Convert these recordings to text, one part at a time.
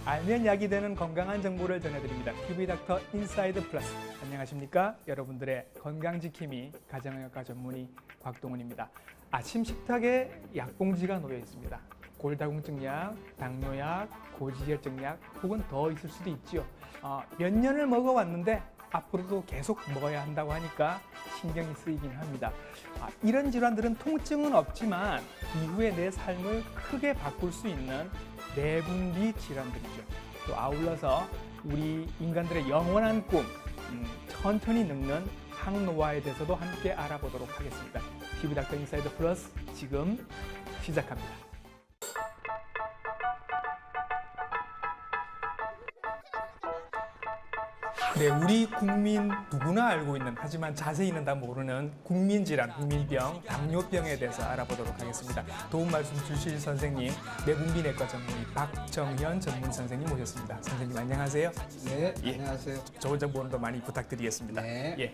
알면 약이 되는 건강한 정보를 전해드립니다. TV 닥터 인사이드 플러스. 안녕하십니까? 여러분들의 건강지킴이 가정의학과 전문의 곽동훈입니다. 아침 식탁에 약봉지가 놓여 있습니다. 골다공증약, 당뇨약, 고지혈증약 혹은 더 있을 수도 있지요. 몇 년을 먹어왔는데 앞으로도 계속 먹어야 한다고 하니까 신경이 쓰이긴 합니다. 이런 질환들은 통증은 없지만 이후에 내 삶을 크게 바꿀 수 있는 내분비 질환들이죠. 또 아울러서 우리 인간들의 영원한 꿈, 천천히 늙는 항노화에 대해서도 함께 알아보도록 하겠습니다. TV 닥터 인사이드 플러스 지금 시작합니다. 네, 우리 국민 누구나 알고 있는 하지만 자세히는 다 모르는 국민질환, 국민병, 당뇨병에 대해서 알아보도록 하겠습니다. 도움 말씀 주실 선생님, 내분비내과 전문의 박정현 전문 선생님 모셨습니다. 선생님 안녕하세요. 네, 안녕하세요. 좋은 정보는 더 많이 부탁드리겠습니다. 네. 예.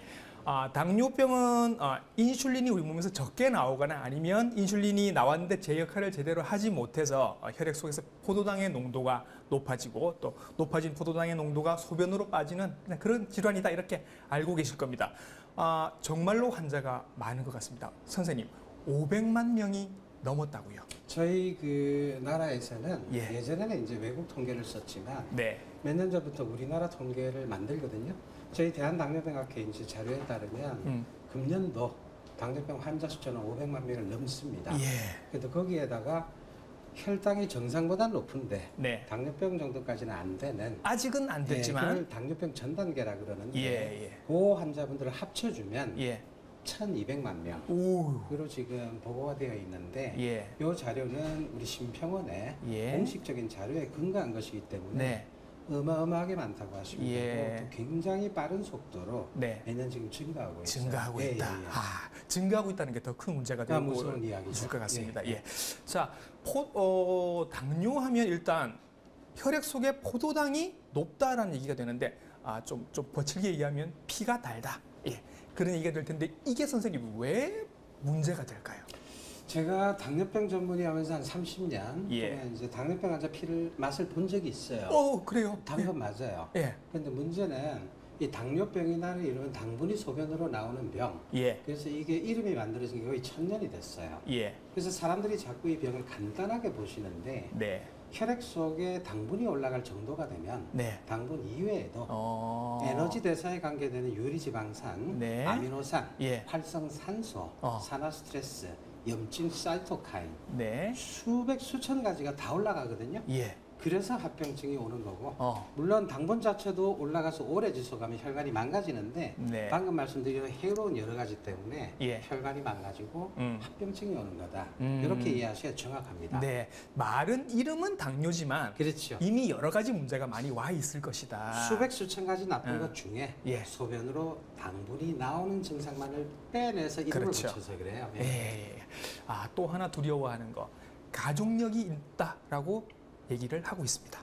당뇨병은 인슐린이 우리 몸에서 적게 나오거나 아니면 인슐린이 나왔는데 제 역할을 제대로 하지 못해서 혈액 속에서 포도당의 농도가 높아지고 또 높아진 포도당의 농도가 소변으로 빠지는 그런 질환이다 이렇게 알고 계실 겁니다. 정말로 환자가 많은 것 같습니다. 선생님, 500만 명이 넘었다고요? 저희 그 나라에서는 예. 예전에는 이제 외국 통계를 썼지만 네. 몇 년 전부터 우리나라 통계를 만들거든요. 저희 대한당뇨병학회 이제 자료에 따르면 금년도 당뇨병 환자 숫자는 500만 명을 넘습니다. 예. 그래도 거기에다가 혈당이 정상보다 높은데 네. 당뇨병 정도까지는 안 되는 아직은 안 됐지만 그걸 당뇨병 전 단계라 그러는데 예. 그 환자분들을 합쳐주면 예. 1,200만 명. 오. 으로 지금 보고가 되어 있는데 예. 이 자료는 우리 심평원의 예. 공식적인 자료에 근거한 것이기 때문에 네. 어마어마하게 많다고 하시면 예. 되고 또 굉장히 빠른 속도로 네. 매년 지금 증가하고 있어요. 증가하고 예, 있다. 예, 예. 증가하고 있다는 게 더 큰 문제가 되고 무서운 이야기죠. 있을 것 같습니다. 예. 예. 자, 당뇨하면 일단 혈액 속에 포도당이 높다라는 얘기가 되는데 좀 거칠게 얘기하면 피가 달다. 예. 그런 얘기가 될 텐데 이게 선생님 왜 문제가 될까요? 제가 당뇨병 전문의 하면서 한 30년 예. 동안 이제 당뇨병 환자 피를 맛을 본 적이 있어요. 그래요? 당건 맞아요. 예. 그런데 문제는 이 당뇨병이나 이런 당분이 소변으로 나오는 병. 예. 그래서 이게 이름이 만들어진 게 거의 1000년이 됐어요. 예. 그래서 사람들이 자꾸 이 병을 간단하게 보시는데 네. 혈액 속에 당분이 올라갈 정도가 되면 네. 당분 이외에도 에너지 대사에 관계되는 유리지방산, 네. 아미노산, 예. 활성산소, 산화스트레스, 염증 사이토카인 네. 수백 수천 가지가 다 올라가거든요. 예. 그래서 합병증이 오는 거고 물론 물론 당분 자체도 올라가서 오래 지속하면 혈관이 망가지는데 네. 방금 말씀드린 해로운 여러 가지 때문에 예. 혈관이 망가지고 합병증이 오는 거다. 음. 이렇게 이해하셔야 정확합니다. 네. 이름은 당뇨지만 그렇죠. 이미 여러 가지 문제가 많이 와 있을 것이다. 수백 수천 가지 나쁜 음. 것 중에 예. 소변으로 당분이 나오는 증상만을 빼내서 이름을 그렇죠. 붙여서 그래요. 예. 또 하나 두려워하는 거. 가족력이 있다라고 얘기를 하고 있습니다.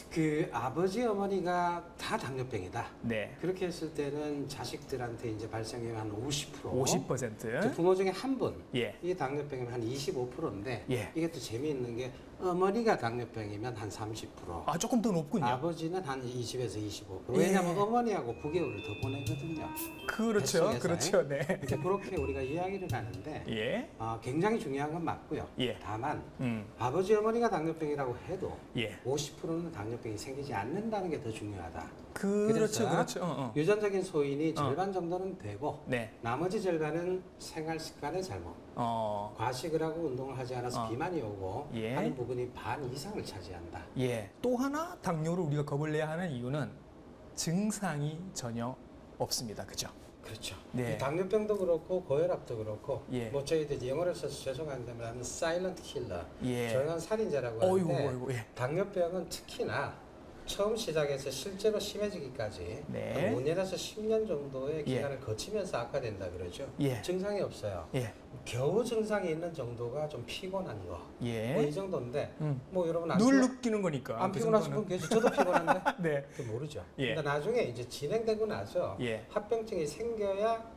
그 아버지 어머니가 다 당뇨병이다. 네. 그렇게 했을 때는 자식들한테 이제 발생률 한 50%. 50%. 부모 중에 한 분. 예. 이게 당뇨병이면 한 25%인데 예. 이게 또 재미있는 게 어머니가 당뇨병이면 한 30%. 조금 더 높군요. 아버지는 한 20에서 25%. 예. 왜냐하면 어머니하고 9개월을 더 보내거든요. 그렇죠. 뱃속에서. 그렇죠. 네. 이제 그렇게 우리가 이야기를 하는데 예. 굉장히 중요한 건 맞고요. 예. 다만 음. 아버지 어머니가 당뇨병이라고 해도 예. 50%는 당뇨병이 생기지 않는다는 게 더 중요하다. 그렇죠. 그래서 그렇죠. 유전적인 소인이 절반 정도는 되고 네. 나머지 절반은 생활 습관의 잘못, 과식을 하고 운동을 하지 않아서 비만이 오고 예. 하는 부분이 반 이상을 차지한다. 예. 또 하나 당뇨를 우리가 겁을 내야 하는 이유는 증상이 전혀 없습니다. 그죠? 그렇죠. 네. 이 당뇨병도 그렇고 고혈압도 그렇고 예. 뭐 저희들이 영어로 써서 죄송한데만 사일런트 킬러, 예. 조용한 살인자라고 하는데 어이구, 예. 당뇨병은 특히나 처음 시작해서 실제로 심해지기까지 네. 5년에서 10년 정도의 예. 기간을 거치면서 악화된다 그러죠. 예. 증상이 없어요. 예. 겨우 증상이 있는 정도가 좀 피곤한 거. 예. 뭐 이 정도인데 뭐 여러분 늘 느끼는 거니까. 안 그 피곤하신 정도는. 분 계시 저도 피곤한데 네. 그 모르죠. 예. 근데 나중에 이제 진행되고 나서 예. 합병증이 생겨야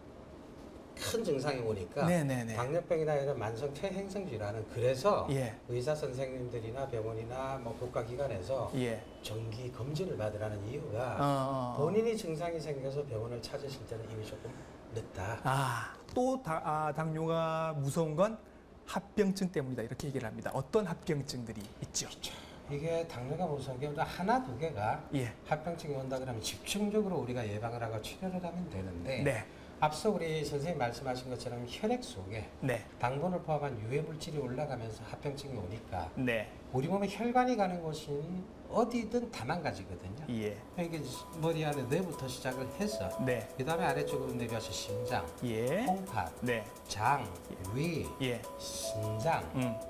큰 증상이 오니까 네네네. 당뇨병이나 이런 만성 퇴행성 질환은 그래서 예. 의사 선생님들이나 병원이나 뭐 국가기관에서 예. 정기 검진을 받으라는 이유가 본인이 증상이 생겨서 병원을 찾으실 때는 이미 조금 늦다. 또 당뇨가 무서운 건 합병증 때문이다 이렇게 얘기를 합니다. 어떤 합병증들이 있죠? 이게 당뇨가 무서운 게 하나 두 개가 예. 합병증이 온다 그러면 집중적으로 우리가 예방을 하고 치료를 하면 되는데 네. 앞서 우리 선생님 말씀하신 것처럼 혈액 속에 네. 당분을 포함한 유해 물질이 올라가면서 합병증이 오니까 네. 우리 몸에 혈관이 가는 곳은 어디든 다 망가지거든요. 예. 이게 머리 안에 뇌부터 시작을 해서 네. 그다음에 아래쪽으로 내려와서 심장, 예. 홍판, 네. 장, 위, 예. 신장,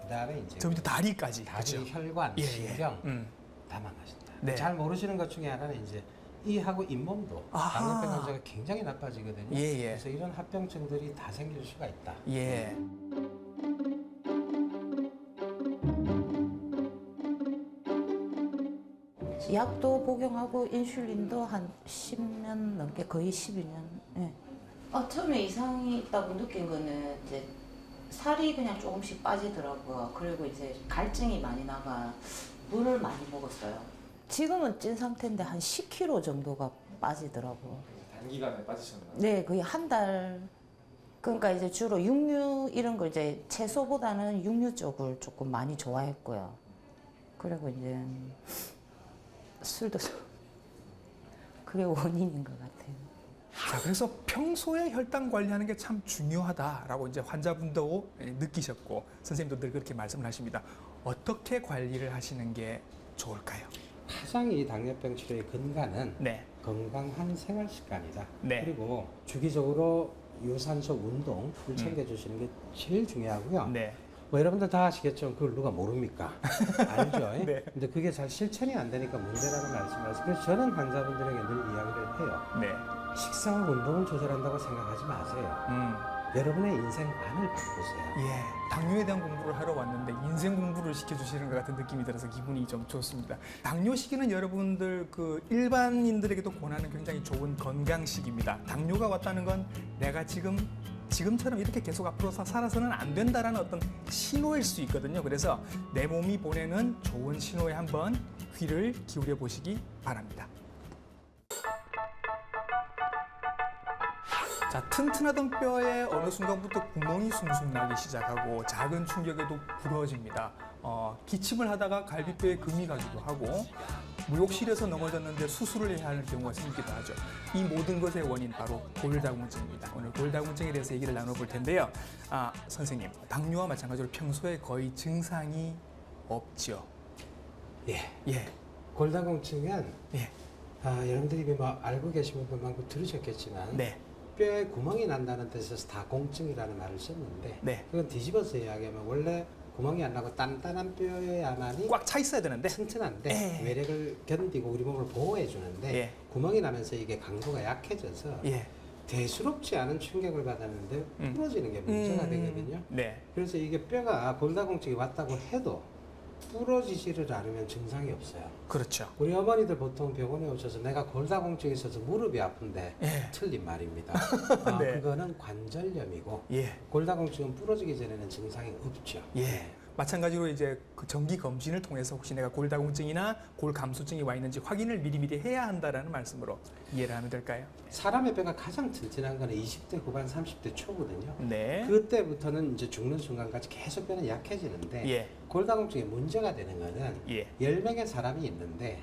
그다음에 이제 저 밑에 다리까지. 다리, 그렇죠? 혈관, 예, 예. 신경 음. 다 망가진다. 네. 잘 모르시는 것 중에 하나는 이제 이하고 잇몸도 아하. 당뇨병 환자가 굉장히 나빠지거든요. 예, 예. 그래서 이런 합병증들이 다 생길 수가 있다. 예. 약도 복용하고 인슐린도 한 10년 넘게 거의 12년. 예. 처음에 이상이 있다고 느낀 거는 이제 살이 그냥 조금씩 빠지더라고요. 그리고 이제 갈증이 많이 나가 물을 많이 먹었어요. 지금은 찐 상태인데 한 10kg 정도가 빠지더라고. 단기간에 빠지셨나요? 네, 거의 한 달. 그러니까 이제 주로 육류 이런 걸 이제 채소보다는 육류 쪽을 조금 많이 좋아했고요. 그리고 이제 술도 좀 그게 원인인 것 같아요. 자, 그래서 평소에 혈당 관리하는 게 참 중요하다라고 이제 환자분도 느끼셨고 선생님도 늘 그렇게 말씀을 하십니다. 어떻게 관리를 하시는 게 좋을까요? 가장 이 당뇨병 치료의 근간은 네. 건강한 생활 습관이다. 네. 그리고 주기적으로 유산소 운동을 챙겨주시는 게 제일 중요하고요. 네. 뭐 여러분들 다 아시겠죠? 그걸 누가 모릅니까? 알죠? 네. 근데 그게 잘 실천이 안 되니까 문제라는 말씀을 그래서 저는 환자분들에게 늘 이야기를 해요. 네. 식사와 운동을 조절한다고 생각하지 마세요. 여러분의 인생관을 바꾸세요. 예. 당뇨에 대한 공부를 하러 왔는데 인생 공부를 시켜주시는 것 같은 느낌이 들어서 기분이 좀 좋습니다. 당뇨 시기는 여러분들 그 일반인들에게도 권하는 굉장히 좋은 건강식입니다. 당뇨가 왔다는 건 내가 지금처럼 이렇게 계속 앞으로 살아서는 안 된다라는 어떤 신호일 수 있거든요. 그래서 내 몸이 보내는 좋은 신호에 한번 귀를 기울여 보시기 바랍니다. 자, 튼튼하던 뼈에 어느 순간부터 구멍이 숭숭 나기 시작하고 작은 충격에도 부러집니다. 기침을 하다가 갈비뼈에 금이 가기도 하고 무욕실에서 넘어졌는데 수술을 해야 하는 경우가 생기기도 하죠. 이 모든 것의 원인 바로 골다공증입니다. 오늘 골다공증에 대해서 얘기를 나눠볼 텐데요. 선생님, 당뇨와 마찬가지로 평소에 거의 증상이 없죠. 예. 예. 골다공증은 예. 여러분들이 뭐 알고 계신 분만큼 들으셨겠지만 네. 뼈에 구멍이 난다는 뜻에서 다공증이라는 말을 썼는데 네. 그건 뒤집어서 이야기하면 원래 구멍이 안 나고 단단한 뼈야만이 꽉 차 있어야 되는데. 튼튼한데 예. 외력을 견디고 우리 몸을 보호해 주는데 예. 구멍이 나면서 이게 강도가 약해져서 예. 대수롭지 않은 충격을 받았는데 부러지는 게 문제가 되거든요. 네. 그래서 이게 뼈가 골다공증이 왔다고 해도 부러지지를 않으면 증상이 없어요. 그렇죠. 우리 어머니들 보통 병원에 오셔서 내가 골다공증이 있어서 무릎이 아픈데 예. 틀린 말입니다. 네. 그거는 관절염이고 예. 골다공증은 부러지기 전에는 증상이 없죠. 예. 마찬가지로 이제 그 정기 검진을 통해서 혹시 내가 골다공증이나 골감소증이 와 있는지 확인을 미리미리 해야 한다라는 말씀으로 이해를 하면 될까요? 사람의 뼈가 가장 튼튼한 거는 20대 후반, 30대 초거든요. 네. 그때부터는 이제 죽는 순간까지 계속 뼈는 약해지는데 예. 골다공증의 문제가 되는 거는 예. 10명의 사람이 있는데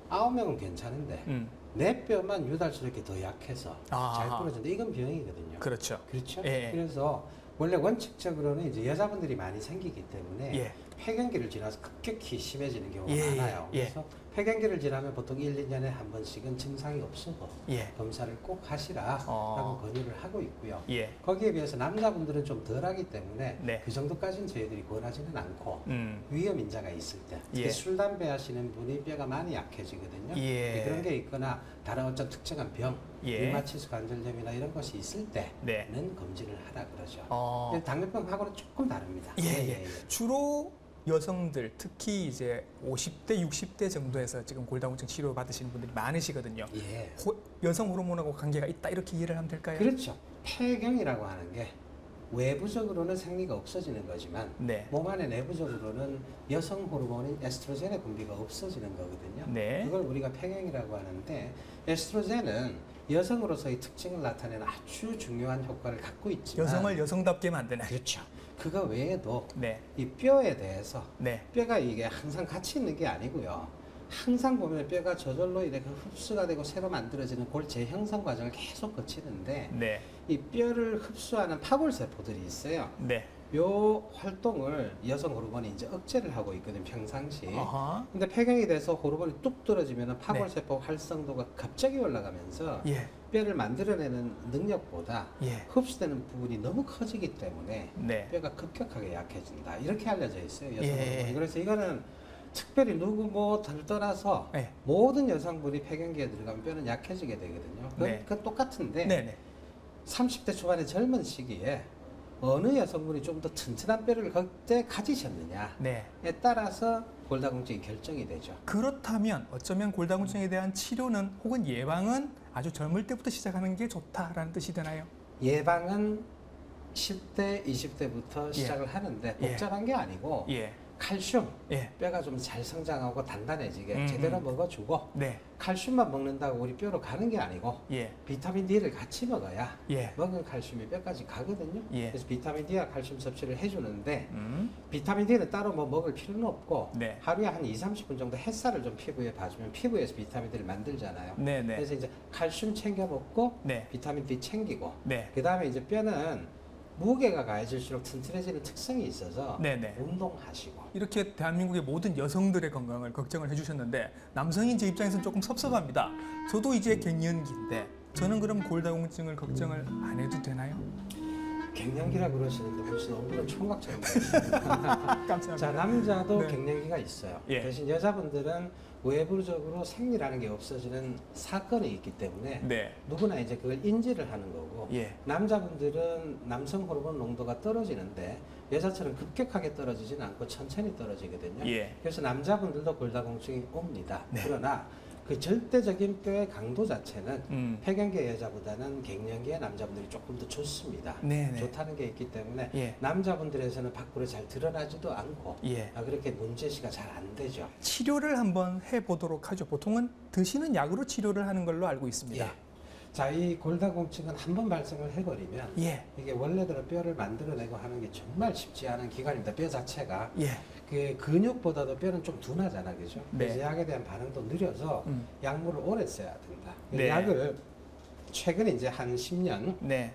9명은 괜찮은데 내 뼈만 유달스럽게 더 약해서 잘 아하. 부러진다. 이건 병이거든요. 그렇죠. 그렇죠? 예. 그래서 원래 원칙적으로는 이제 여자분들이 많이 생기기 때문에 예. 폐경기를 지나서 급격히 심해지는 경우가 예, 많아요. 예. 그래서 폐경기를 지나면 보통 1, 2년에 한 번씩은 증상이 없어도 예. 검사를 꼭 하시라라고 권유를 하고 있고요. 예. 거기에 비해서 남자분들은 좀 덜하기 때문에 네. 그 정도까지는 저희들이 권하지는 않고 음. 위험 인자가 있을 때 특히 예. 술, 담배 하시는 분이 뼈가 많이 약해지거든요. 예. 그런 게 있거나 다른 어떤 특정한 병, 예. 류마티스 관절염이나 이런 것이 있을 때는 네. 검진을 하라 그러죠. 어. 당뇨병하고는 조금 다릅니다. 예, 예. 주로 여성들 특히 이제 50대, 60대 정도에서 지금 골다공증 치료 받으시는 분들이 많으시거든요. 예. 여성 호르몬하고 관계가 있다 이렇게 이해를 하면 될까요? 그렇죠. 폐경이라고 하는 게 외부적으로는 생리가 없어지는 거지만 네. 몸 안에 내부적으로는 여성 호르몬인 에스트로겐의 분비가 없어지는 거거든요. 네. 그걸 우리가 폐경이라고 하는데 에스트로겐은 여성으로서의 특징을 나타내는 아주 중요한 효과를 갖고 있지만 여성을 여성답게 만드는. 그렇죠. 그거 외에도 네. 이 뼈에 대해서 네. 뼈가 이게 항상 같이 있는 게 아니고요. 항상 보면 뼈가 저절로 이렇게 흡수가 되고 새로 만들어지는 골 재형성 과정을 계속 거치는데 네. 이 뼈를 흡수하는 파골 세포들이 있어요. 네. 요 활동을 여성 호르몬이 이제 억제를 하고 있거든 평상시. 어허. 근데 폐경이 돼서 호르몬이 뚝 떨어지면 파골 네. 세포 활성도가 갑자기 올라가면서 예. 뼈를 만들어내는 능력보다 예. 흡수되는 부분이 너무 커지기 때문에 네. 뼈가 급격하게 약해진다. 이렇게 알려져 있어요. 여성 예. 호르몬이. 그래서 이거는 특별히 누구 뭐를 떠나서 네. 모든 여성분이 폐경기에 들어가면 뼈는 약해지게 되거든요. 네. 그건 똑같은데 네. 네. 30대 초반의 젊은 시기에 어느 여성분이 좀 더 튼튼한 뼈를 그때 가지셨느냐에 네. 따라서 골다공증이 결정이 되죠. 그렇다면 어쩌면 골다공증에 대한 치료는 혹은 예방은 아주 젊을 때부터 시작하는 게 좋다라는 뜻이 되나요? 예방은 10대, 20대부터 시작을 하는데 예. 복잡한 게 아니고 예. 칼슘, 예. 뼈가 좀 잘 성장하고 단단해지게 음, 제대로 먹어주고 네. 칼슘만 먹는다고 우리 뼈로 가는 게 아니고 예. 비타민 D를 같이 먹어야 예. 먹은 칼슘이 뼈까지 가거든요. 예. 그래서 비타민 D와 칼슘 섭취를 해주는데 음. 비타민 D는 따로 뭐 먹을 필요는 없고 네. 하루에 한 2, 30분 정도 햇살을 좀 피부에 봐주면 피부에서 비타민 D를 만들잖아요. 네, 네. 그래서 이제 칼슘 챙겨 먹고 네. 비타민 D 챙기고 네. 그 다음에 이제 뼈는 무게가 가해질수록 튼튼해지는 특성이 있어서 네, 네. 운동하시고 이렇게 대한민국의 모든 여성들의 건강을 걱정을 해주셨는데 남성인 제 입장에서는 조금 섭섭합니다. 저도 이제 갱년기인데 저는 그럼 골다공증을 걱정을 안 해도 되나요? 갱년기라 그러시는데 벌써 얼굴은 총각처럼 보이시네요. 깜짝이야. 자, 남자도 네. 갱년기가 있어요. 예. 대신 여자분들은 외부적으로 생리라는 게 없어지는 사건이 있기 때문에 네. 누구나 이제 그걸 인지를 하는 거고 예. 남자분들은 남성 호르몬 농도가 떨어지는데 여자처럼 급격하게 떨어지지는 않고 천천히 떨어지거든요. 예. 그래서 남자분들도 골다공증이 옵니다. 네. 그러나 그 절대적인 뼈의 강도 자체는 폐경기의 여자보다는 갱년기의 남자분들이 조금 더 좋습니다. 네네. 좋다는 게 있기 때문에 예. 남자분들에서는 밖으로 잘 드러나지도 않고 예. 그렇게 문제시가 잘 안 되죠. 치료를 한번 해보도록 하죠. 보통은 드시는 약으로 치료를 하는 걸로 알고 있습니다. 예. 자, 이 골다공증은 한 번 발생을 해버리면 예. 이게 원래대로 뼈를 만들어내고 하는 게 정말 쉽지 않은 기관입니다. 뼈 자체가 예. 그 근육보다도 뼈는 좀 둔하잖아, 그죠? 네. 그래서 약에 대한 반응도 느려서 약물을 오래 써야 된다. 네. 약을 최근에 이제 한 10년, 네.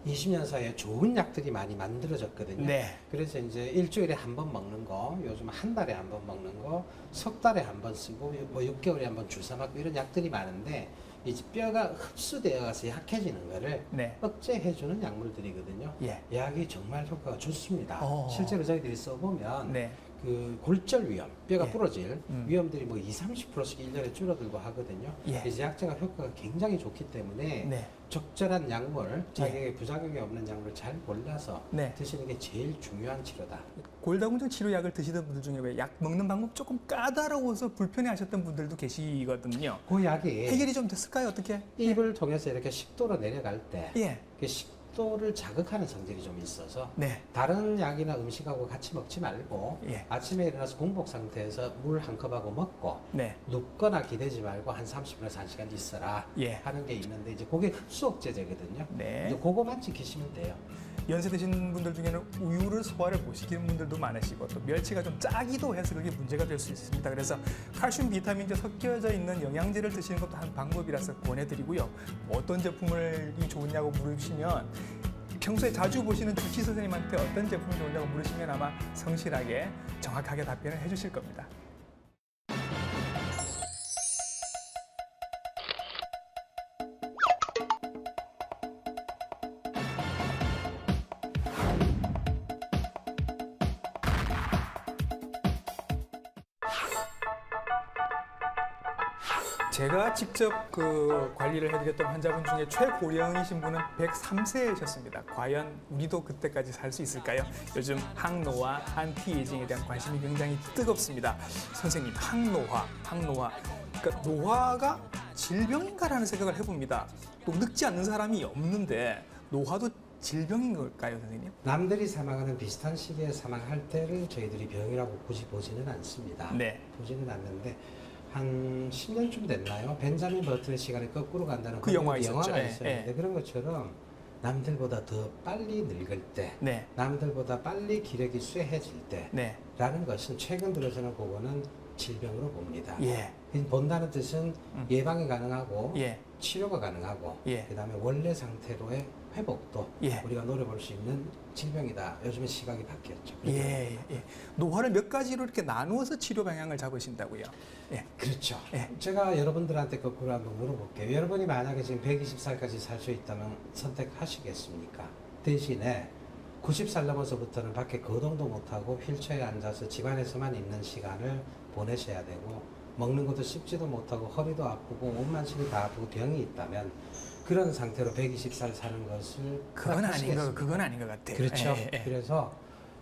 20년 사이에 좋은 약들이 많이 만들어졌거든요. 네. 그래서 이제 일주일에 한 번 먹는 거, 요즘 한 달에 한 번 먹는 거, 석 달에 한 번 쓰고, 뭐 6개월에 한 번 주사 맞고 이런 약들이 많은데 이제 뼈가 흡수되어 가서 약해지는 거를 네. 억제해주는 약물들이거든요. 예. 약이 정말 효과가 좋습니다. 어. 실제로 저희들이 써보면 네. 그 골절 위험, 뼈가 예. 부러질 위험들이 뭐 20-30%씩 1년에 줄어들고 하거든요. 예. 그래서 약제가 효과가 굉장히 좋기 때문에 네. 적절한 약물, 자기에게 부작용이 없는 약물을 잘 골라서 네. 드시는 게 제일 중요한 치료다. 골다공증 치료약을 드시던 분들 중에 왜 약 먹는 방법 조금 까다로워서 불편해하셨던 분들도 계시거든요. 그 약이 해결이 좀 됐을까요? 어떻게? 입을 통해서 이렇게 식도로 내려갈 때 예. 그 식도를 자극하는 성질이 좀 있어서 네. 다른 약이나 음식하고 같이 먹지 말고 예. 아침에 일어나서 공복 상태에서 물 한 컵하고 먹고 네. 눕거나 기대지 말고 한 30분에서 1시간 있어라 예. 하는 게 있는데 이제 그게 흡수 억제제거든요. 네. 이제 그거만 지키시면 돼요. 연세 드신 분들 중에는 우유를 소화를 못 시키는 분들도 많으시고 또 멸치가 좀 짜기도 해서 그게 문제가 될 수 있습니다. 그래서 칼슘, 비타민제 섞여져 있는 영양제를 드시는 것도 한 방법이라서 권해드리고요. 어떤 제품이 좋으냐고 물으시면 평소에 자주 보시는 주치 선생님한테 어떤 제품이 좋냐고 물으시면 아마 성실하게 정확하게 답변을 해주실 겁니다. 제가 직접 그 관리를 해드렸던 환자분 중에 최고령이신 분은 103세셨습니다. 과연 우리도 그때까지 살 수 있을까요? 요즘 항노화, 안티에이징에 대한 관심이 굉장히 뜨겁습니다. 선생님, 항노화. 그러니까 노화가 질병인가라는 생각을 해봅니다. 또 늙지 않는 사람이 없는데 노화도 질병인 걸까요, 선생님? 남들이 사망하는 비슷한 시기에 사망할 때를 저희들이 병이라고 굳이 보지는 않습니다. 네. 보지는 않는데 한 10년쯤 됐나요? 벤자민 버튼의 시간이 거꾸로 간다는 그 영화 있었죠. 영화가 예, 있었는데 예. 그런 것처럼 남들보다 더 빨리 늙을 때, 네. 남들보다 빨리 기력이 쇠해질 네. 때라는 것은 최근 들어서는 그거는 질병으로 봅니다. 예. 본다는 뜻은 예방이 가능하고 예. 치료가 가능하고 예. 그다음에 원래 상태로의 회복도 예. 우리가 노려볼 수 있는 질병이다. 요즘은 시각이 바뀌었죠. 예. 노화를 몇 가지로 이렇게 나누어서 치료 방향을 잡으신다고요. 예. 그렇죠. 예. 제가 여러분들한테 거꾸로 한번 물어볼게요. 여러분이 만약에 지금 120살까지 살 수 있다면 선택하시겠습니까? 대신에 90살 넘어서부터는 밖에 거동도 못하고 휠체어에 앉아서 집안에서만 있는 시간을 보내셔야 되고 먹는 것도 씹지도 못하고 허리도 아프고 온만신이 다 아프고 병이 있다면 그런 상태로 120살 사는 것을 그건 아닌 것 같아요. 그렇죠. 예. 그래서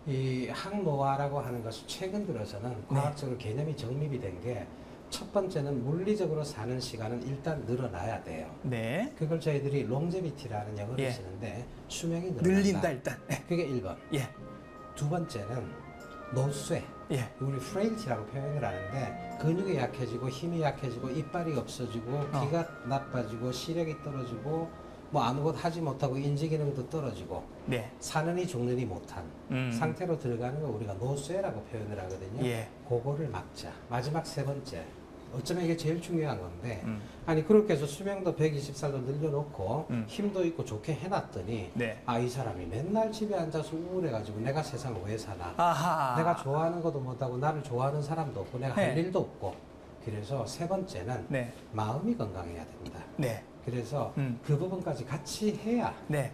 이 항노화라고 하는 것은 최근 들어서는 과학적으로 개념이 정립이 된 게 첫 번째는 물리적으로 사는 시간은 일단 늘어나야 돼요. 네. 그걸 저희들이 롱제비티라는 영어를 예. 쓰는데 수명이 늘어난다. 늘린다 일단. 예. 그게 1번. 예. 두 번째는 노쇠. 예. 우리 프레일티라고 표현을 하는데 근육이 약해지고 힘이 약해지고 이빨이 없어지고 기가 나빠지고 시력이 떨어지고 뭐 아무것도 하지 못하고 인지 기능도 떨어지고 네. 사느니 죽느니 못한 상태로 들어가는 걸 우리가 노쇠라고 표현을 하거든요. 예. 그거를 막자. 마지막 세 번째. 어쩌면 이게 제일 중요한 건데 아니 그렇게 해서 수명도 120살로 늘려놓고 힘도 있고 좋게 해놨더니 네. 아 이 사람이 맨날 집에 앉아서 우울해가지고 내가 세상을 왜 사나 아하. 내가 좋아하는 것도 못하고 나를 좋아하는 사람도 없고 내가 할 네. 일도 없고 그래서 세 번째는 네. 마음이 건강해야 된다. 네. 그래서 음. 그 부분까지 같이 해야 네.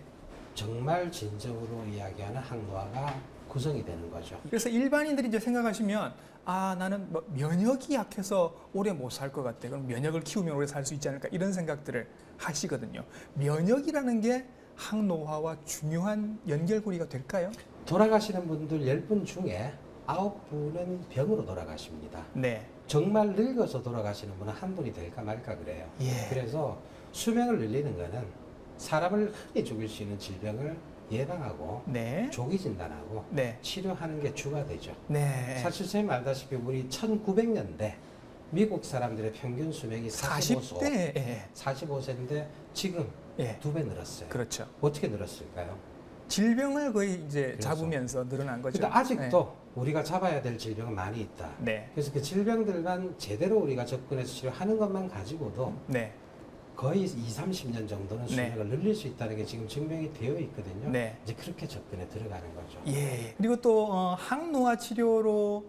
정말 진정으로 이야기하는 항노화가 구성이 되는 거죠. 그래서 일반인들이 이제 생각하시면 아 나는 뭐 면역이 약해서 오래 못 살 것 같아. 그럼 면역을 키우면 오래 살 수 있지 않을까 이런 생각들을 하시거든요. 면역이라는 게 항노화와 중요한 연결고리가 될까요? 돌아가시는 분들 10분 중에 9분은 병으로 돌아가십니다. 네. 정말 늙어서 돌아가시는 분은 한 분이 될까 말까 그래요. 예. 그래서 수명을 늘리는 거는 사람을 흔히 죽일 수 있는 질병을 예방하고 네. 조기 진단하고 네. 치료하는 게 주가 되죠. 네. 사실 선생님 알다시피 우리 1900년대 미국 사람들의 평균 수명이 45세. 40대. 예. 45세인데 지금 예. 2배 늘었어요. 그렇죠. 어떻게 늘었을까요? 질병을 거의 이제 그래서. 잡으면서 늘어난 거죠. 근데 아직도 우리가 잡아야 될 질병은 많이 있다. 네. 그래서 그 질병들만 제대로 우리가 접근해서 치료하는 것만 가지고도 네. 거의 30년 정도는 수명을 늘릴 수 있다는 게 지금 증명이 되어 있거든요. 네. 이제 그렇게 접근해 들어가는 거죠. 예. 그리고 또 항노화 치료로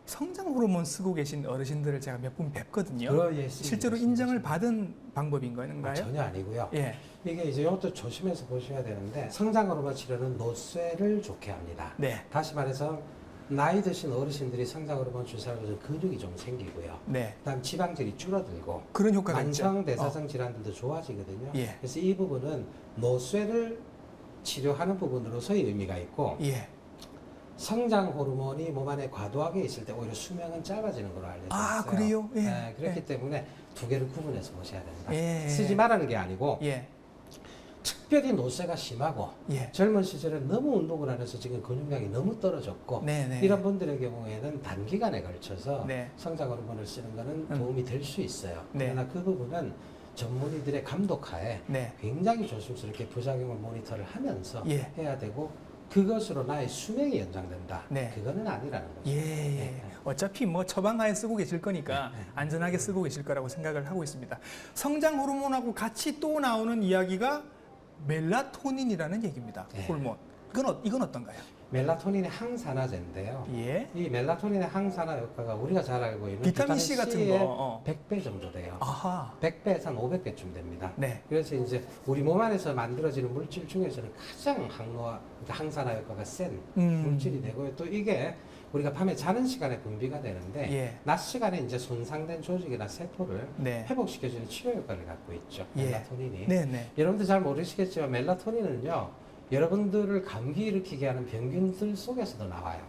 성장 호르몬 쓰고 계신 어르신들을 제가 몇 분 뵙거든요. 예, 실제로 인정을 받은 방법인 건가요? 전혀 아니고요. 예. 이게 이제 이것도 조심해서 보셔야 되는데 성장 호르몬 치료는 노쇠를 좋게 합니다. 네. 다시 말해서 나이 드신 어르신들이 성장 호르몬 주사를 맞으면 근육이 좀 생기고요. 네. 그다음 지방질이 줄어들고 그런 효과가 만성 있죠. 대사성 질환들도 좋아지거든요. 예. 그래서 이 부분은 노쇠를 치료하는 부분으로서의 의미가 있고 예. 성장 호르몬이 몸 안에 과도하게 있을 때 오히려 수명은 짧아지는 걸로 알려져 있어요. 아, 그래요? 예. 네, 그렇기 예. 때문에 두 개를 구분해서 보셔야 된다. 예. 쓰지 말라는 게 아니고 예. 특별히 노쇠가 심하고 예. 젊은 시절에 너무 운동을 안 해서 지금 근육량이 너무 떨어졌고 네네. 이런 분들의 경우에는 단기간에 걸쳐서 네. 성장 호르몬을 쓰는 것은 도움이 될 수 있어요. 네. 그러나 그 부분은 전문의들의 감독하에 네. 굉장히 조심스럽게 부작용을 모니터를 하면서 예. 해야 되고 그것으로 나의 수명이 연장된다. 네. 그거는 아니라는 거죠. 예. 네. 어차피 뭐 처방하에 쓰고 계실 거니까 안전하게 쓰고 계실 거라고 생각을 하고 있습니다. 성장 호르몬하고 같이 또 나오는 이야기가 멜라토닌이라는 얘기입니다. 네. 호르몬. 이건 어떤가요? 멜라토닌이 항산화제인데요. 예. 이 멜라토닌의 항산화 효과가 우리가 잘 알고 있는 비타민 C 같은 C의 거. 100배 정도 돼요. 아하. 100배에서 한 500배쯤 됩니다. 네. 그래서 이제 우리 몸 안에서 만들어지는 물질 중에서는 가장 항산화 효과가 센 물질이 되고요. 또 이게 우리가 밤에 자는 시간에 분비가 되는데 예. 낮 시간에 이제 손상된 조직이나 세포를 네. 회복시켜주는 치료 효과를 갖고 있죠. 예. 멜라토닌이. 네, 네. 여러분들 잘 모르시겠지만 멜라토닌은요. 여러분들을 감기 일으키게 하는 병균들 속에서도 나와요.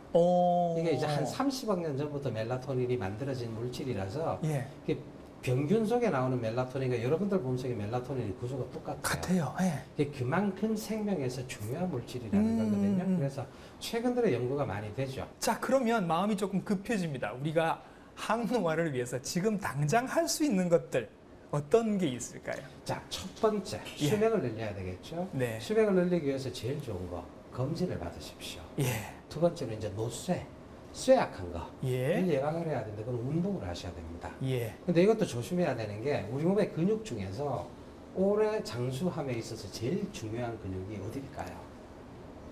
이게 이제 한 30억 년 전부터 멜라토닌이 만들어진 물질이라서 예. 이게 병균 속에 나오는 멜라토닌과 여러분들 몸속의 멜라토닌의 구조가 똑같아요. 같아요. 예. 이게 그만큼 생명에서 중요한 물질이라는 거거든요. 그래서 최근 들어 연구가 많이 되죠. 자, 그러면 마음이 조금 급해집니다. 우리가 항노화를 위해서 지금 당장 할 수 있는 것들 어떤 게 있을까요? 자, 첫 번째 예. 수명을 늘려야 되겠죠. 네. 수명을 늘리기 위해서 제일 좋은 거 검진을 받으십시오. 예. 두 번째는 이제 노쇠, 쇠약한 거. 예. 이걸 예방을 해야 되는데 그건 운동을 하셔야 됩니다. 예. 근데 이것도 조심해야 되는 게 우리 몸의 근육 중에서 오래 장수함에 있어서 제일 중요한 근육이 어디일까요?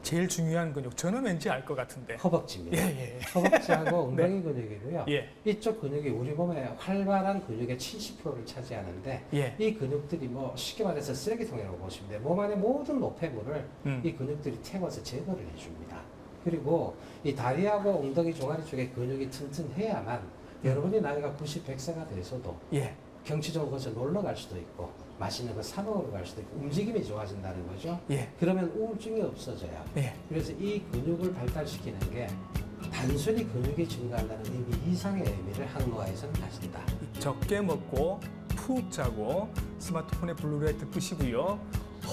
제일 중요한 근육. 저는 왠지 알 것 같은데. 허벅지입니다. 예, 예. 허벅지하고 엉덩이 근육이고요. 예. 이쪽 근육이 우리 몸의 활발한 근육의 70%를 차지하는데 예. 이 근육들이 뭐 쉽게 말해서 쓰레기통이라고 보시면 돼요. 몸 안의 모든 노폐물을 이 근육들이 태워서 제거를 해줍니다. 그리고 이 다리하고 엉덩이 종아리 쪽에 근육이 튼튼해야만 여러분이 나이가 90, 100세가 돼서도 예. 경치 좋은 곳에 놀러 갈 수도 있고 맛있는 거 사 먹으러 갈 수도 있고 움직임이 좋아진다는 거죠. 예. 그러면 우울증이 없어져요. 예. 그래서 이 근육을 발달시키는 게 단순히 근육이 증가한다는 의미 이상의 의미를 항노화에서는 가진다. 적게 먹고 푹 자고 스마트폰에 블루라이트 끄시고요.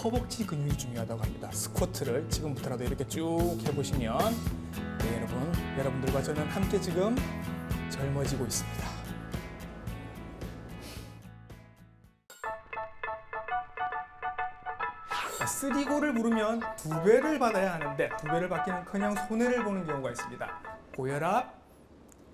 허벅지 근육이 중요하다고 합니다. 스쿼트를 지금부터라도 이렇게 쭉 해보시면 네, 여러분들과 저는 함께 지금 젊어지고 있습니다. 쓰리고를 부르면 2배를 받아야 하는데 2배를 받기는커녕 손해를 보는 경우가 있습니다. 고혈압,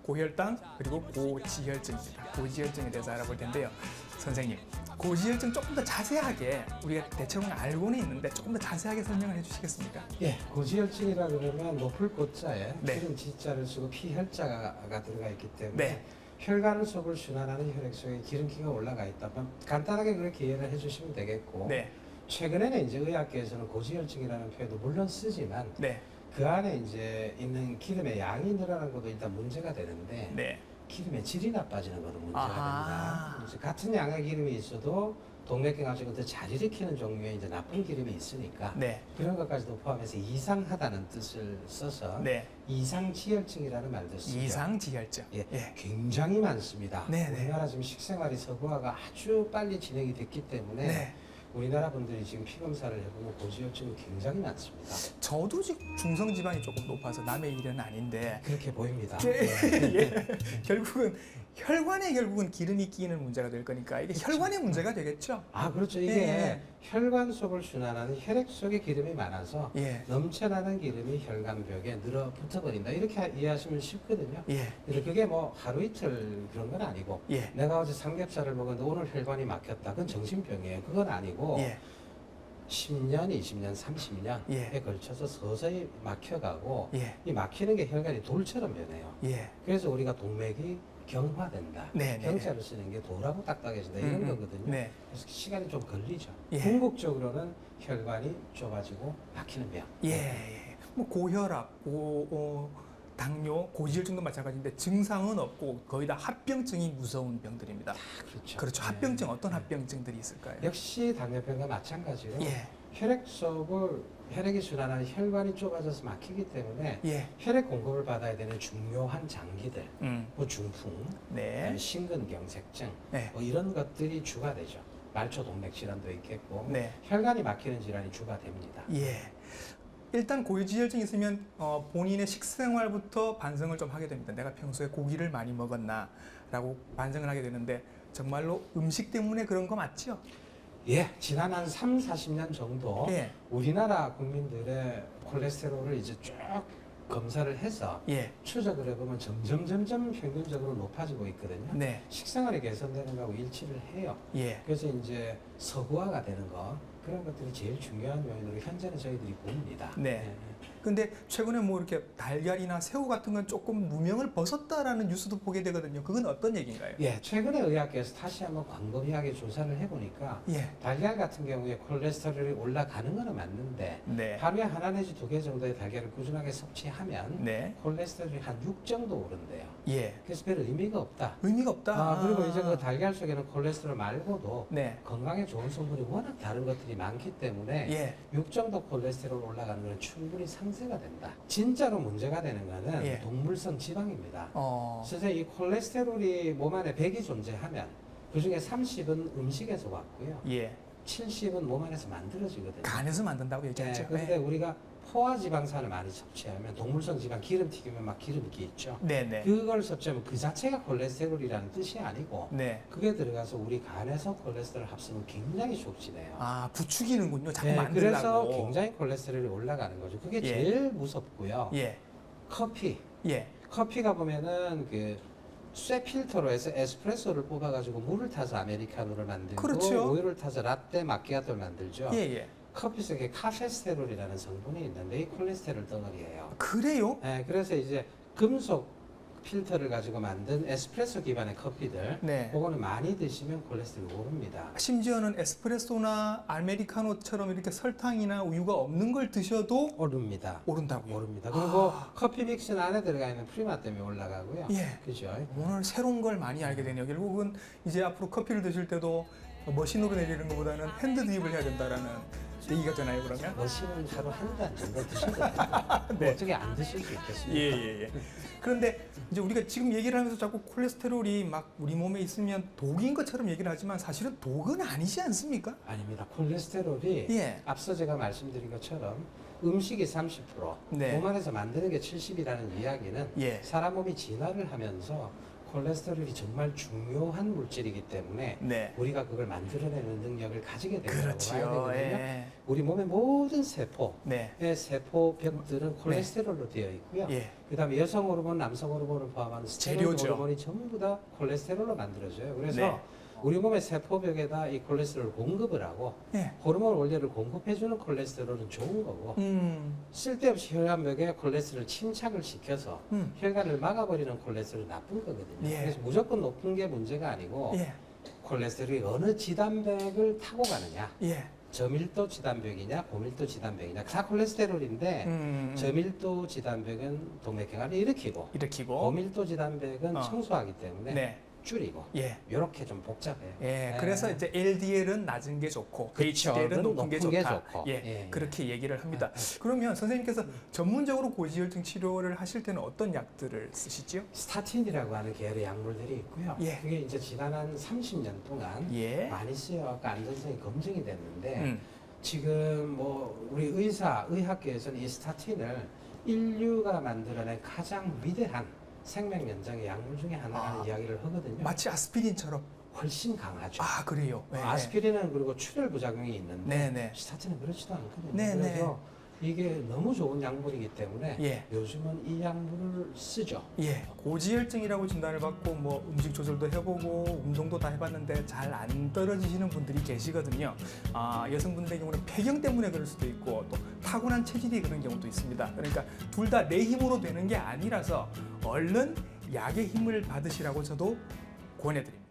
고혈당, 그리고 고지혈증입니다. 고지혈증에 대해서 알아볼 텐데요. 선생님, 고지혈증 조금 더 자세하게 우리가 대체로 알고는 있는데 조금 더 자세하게 설명을 해주시겠습니까? 예, 고지혈증이라 그러면 높을 고자에 네. 기름 지자를 쓰고 피혈자가 들어가 있기 때문에 네. 혈관 속을 순환하는 혈액 속에 기름기가 올라가 있다면 간단하게 그렇게 이해를 해주시면 되겠고 네, 최근에는 이제 의학계에서는 고지혈증이라는 표현도 물론 쓰지만 네, 그 안에 이제 있는 기름의 양이 늘어나는 것도 일단 문제가 되는데 네. 기름의 질이 나빠지는 것도 문제가 아하. 됩니다. 그래서 같은 양의 기름이 있어도 동맥경 같은 것들 잘 일으키는 종류의 이제 나쁜 기름이 있으니까 네, 그런 것까지도 포함해서 이상하다는 뜻을 써서 네. 이상지혈증이라는 말도 쓰죠. 이상지혈증. 예, 예. 굉장히 많습니다. 네, 네. 우리나라 지금 식생활이 서구화가 아주 빨리 진행이 됐기 때문에 네. 우리나라 분들이 지금 피검사를 해보면 고지혈증이 굉장히 많습니다. 저도 지금 중성 지방이 조금 높아서 남의 일은 아닌데 그렇게 보입니다. 예. 결국은 기름이 끼는 문제가 될 거니까 이게 혈관의 문제가 되겠죠. 아, 그렇죠. 이게 예. 혈관 속을 순환하는 혈액 속에 기름이 많아서 예. 넘쳐나는 기름이 혈관벽에 늘어 붙어버린다. 이렇게 이해하시면 쉽거든요. 예. 근데 그게 뭐 하루 이틀 그런 건 아니고 예. 내가 어제 삼겹살을 먹었는데 오늘 혈관이 막혔다. 그건 정신병이에요. 그건 아니고 예. 10년, 20년, 30년에 예. 걸쳐서 서서히 막혀가고 예. 이 막히는 게 혈관이 돌처럼 변해요. 예. 그래서 우리가 동맥이 경화된다. 네, 네. 경자를 쓰는 게 돌하고 딱딱해진다. 이런 거거든요. 네. 그래서 시간이 좀 걸리죠. 예. 궁극적으로는 혈관이 좁아지고 막히는 병. 예. 예. 뭐 고혈압, 당뇨, 고지혈증도 마찬가지인데 증상은 없고 거의 다 합병증이 무서운 병들입니다. 그렇죠. 그렇죠. 네. 합병증 어떤 합병증들이 있을까요? 역시 당뇨병과 마찬가지로 예. 혈액 속을 혈액이 순환하는 혈관이 좁아져서 막히기 때문에 예. 혈액 공급을 받아야 되는 중요한 장기들, 뭐 중풍, 네. 심근경색증, 네. 뭐 이런 것들이 주가 되죠. 말초 동맥 질환도 있겠고 네. 혈관이 막히는 질환이 주가 됩니다. 예. 일단 고지혈증이 있으면 본인의 식생활부터 반성을 좀 하게 됩니다. 내가 평소에 고기를 많이 먹었나라고 반성을 하게 되는데 정말로 음식 때문에 그런 거 맞죠? 예, 지난 한 3, 40년 정도 예. 우리나라 국민들의 콜레스테롤을 이제 쭉 검사를 해서 예. 추적을 해보면 점점 평균적으로 높아지고 있거든요. 네. 식생활이 개선되는 거하고 일치를 해요. 예. 그래서 이제 서구화가 되는 거, 그런 것들이 제일 중요한 요인으로 현재는 저희들이 봅니다. 네. 근데 최근에 뭐 이렇게 달걀이나 새우 같은 건 조금 무명을 벗었다라는 뉴스도 보게 되거든요. 그건 어떤 얘기인가요? 예, 최근에 의학계에서 다시 한번 광범위하게 조사를 해보니까 예. 달걀 같은 경우에 콜레스테롤이 올라가는 거는 맞는데 네. 하루에 하나 내지 2개 정도의 달걀을 꾸준하게 섭취하면 네. 콜레스테롤이 한 6 정도 오른대요. 예. 그래서 별 의미가 없다. 의미가 없다. 그리고 이제 그 달걀 속에는 콜레스테롤 말고도 네. 건강에 좋은 성분이 워낙 다른 것들이 많기 때문에 예. 6 정도 콜레스테롤 올라가는 건 충분히 상쇄가 된다. 진짜로 문제가 되는 거는 예. 동물성 지방입니다. 어. 선생님, 이 콜레스테롤이 몸 안에 100이 존재하면 그 중에 30은 음식에서 왔고요. 예. 70은 몸 안에서 만들어지거든요. 간에서 만든다고 얘기했죠. 네, 그런데 우리가 포화 지방산을 많이 섭취하면 동물성 지방 기름 튀기면 막 기름기 있죠. 네, 네. 그걸 섭취하면 그 자체가 콜레스테롤이라는 뜻이 아니고 네. 그게 들어가서 우리 간에서 콜레스테롤 합성은 굉장히 촉진해요. 아, 부추기는군요. 자꾸 네, 만들려고. 그래서 굉장히 콜레스테롤이 올라가는 거죠. 그게 예. 제일 무섭고요. 예. 커피. 예. 커피가 보면은 그 쇠 필터로 해서 에스프레소를 뽑아가지고 물을 타서 아메리카노를 만들고 그렇죠. 우유를 타서 라떼 마키아토를 만들죠. 예, 예. 커피 속에 카페스테롤이라는 성분이 있는데 이 콜레스테롤 덩어리예요. 그래요? 네, 그래서 이제 금속 필터를 가지고 만든 에스프레소 기반의 커피들, 네. 그거는 많이 드시면 콜레스테롤이 오릅니다. 심지어는 에스프레소나 아메리카노처럼 이렇게 설탕이나 우유가 없는 걸 드셔도 오릅니다. 오른다고요. 오릅니다. 그리고 커피 믹스 안에 들어가 있는 프리마 때문에 올라가고요. 예. 그죠? 오늘 새로운 걸 많이 알게 되네요. 결국은 이제 앞으로 커피를 드실 때도 머신으로 내리는 것보다는 핸드 드립을 해야 된다라는 얘기가 되나요, 그러면? 머신은 하루 한 잔 정도 드시거든요. 네. 어떻게 안 드실 수 있겠습니까? 예, 예, 예. 그런데 이제 우리가 지금 얘기를 하면서 자꾸 콜레스테롤이 막 우리 몸에 있으면 독인 것처럼 얘기를 하지만 사실은 독은 아니지 않습니까? 아닙니다. 콜레스테롤이 예. 앞서 제가 말씀드린 것처럼 음식이 30%, 네. 몸 안에서 만드는 게 70이라는 이야기는 예. 사람 몸이 진화를 하면서 콜레스테롤이 정말 중요한 물질이기 때문에 네. 우리가 그걸 만들어내는 능력을 가지게 된다고 봐야 그렇지요. 되거든요. 예. 우리 몸의 모든 세포의 네. 세포벽들은 콜레스테롤로 되어 있고요. 예. 그다음에 여성 호르몬, 남성 호르몬을 포함한 스테로이드 재료죠. 호르몬이 전부 다 콜레스테롤로 만들어져요. 그래서 네. 우리 몸의 세포벽에다 이 콜레스테롤을 공급을 하고 예. 호르몬 원료를 공급해주는 콜레스테롤은 좋은 거고 쓸데없이 혈관벽에 콜레스테롤 침착을 시켜서 혈관을 막아버리는 콜레스테롤은 나쁜 거거든요. 예. 그래서 무조건 높은 게 문제가 아니고 예. 콜레스테롤이 어느 지단백을 타고 가느냐, 예. 저밀도 지단백이냐 고밀도 지단백이냐 다 콜레스테롤인데 저밀도 지단백은 동맥경화를 일으키고 일으키고 고밀도 지단백은 어. 청소하기 때문에 네. 줄이고 예. 이렇게 좀 복잡해요. 예, 네. 그래서 이제 LDL은 낮은 게 좋고 그쵸. HDL은 높은 게 높은 게 좋다. 좋고. 예, 예. 그렇게 얘기를 합니다. 그러면 선생님께서 전문적으로 고지혈증 치료를 하실 때는 어떤 약들을 쓰시죠? 스타틴이라고 하는 계열의 약물들이 있고요. 예. 그게 이제 지난 한 30년 동안 예. 많이 쓰여갖고 안전성이 검증이 됐는데 음. 지금 뭐 우리 의학계에서는 이 스타틴을 인류가 만들어낸 가장 위대한 생명 연장의 약물 중에 하나라는 이야기를 하거든요. 마치 아스피린처럼. 훨씬 강하죠. 아, 그래요. 네. 아스피린은 그리고 출혈 부작용이 있는데 네네. 스타틴은 그렇지도 않거든요. 네네. 그래서 이게 너무 좋은 약물이기 때문에 예. 요즘은 이 약물을 쓰죠. 예, 고지혈증이라고 진단을 받고 뭐 음식 조절도 해보고 운동도 다 해봤는데 잘 안 떨어지시는 분들이 계시거든요. 여성분들의 경우는 폐경 때문에 그럴 수도 있고 또 타고난 체질이 그런 경우도 있습니다. 그러니까 둘 다 내 힘으로 되는 게 아니라서 얼른 약의 힘을 받으시라고 저도 권해드립니다.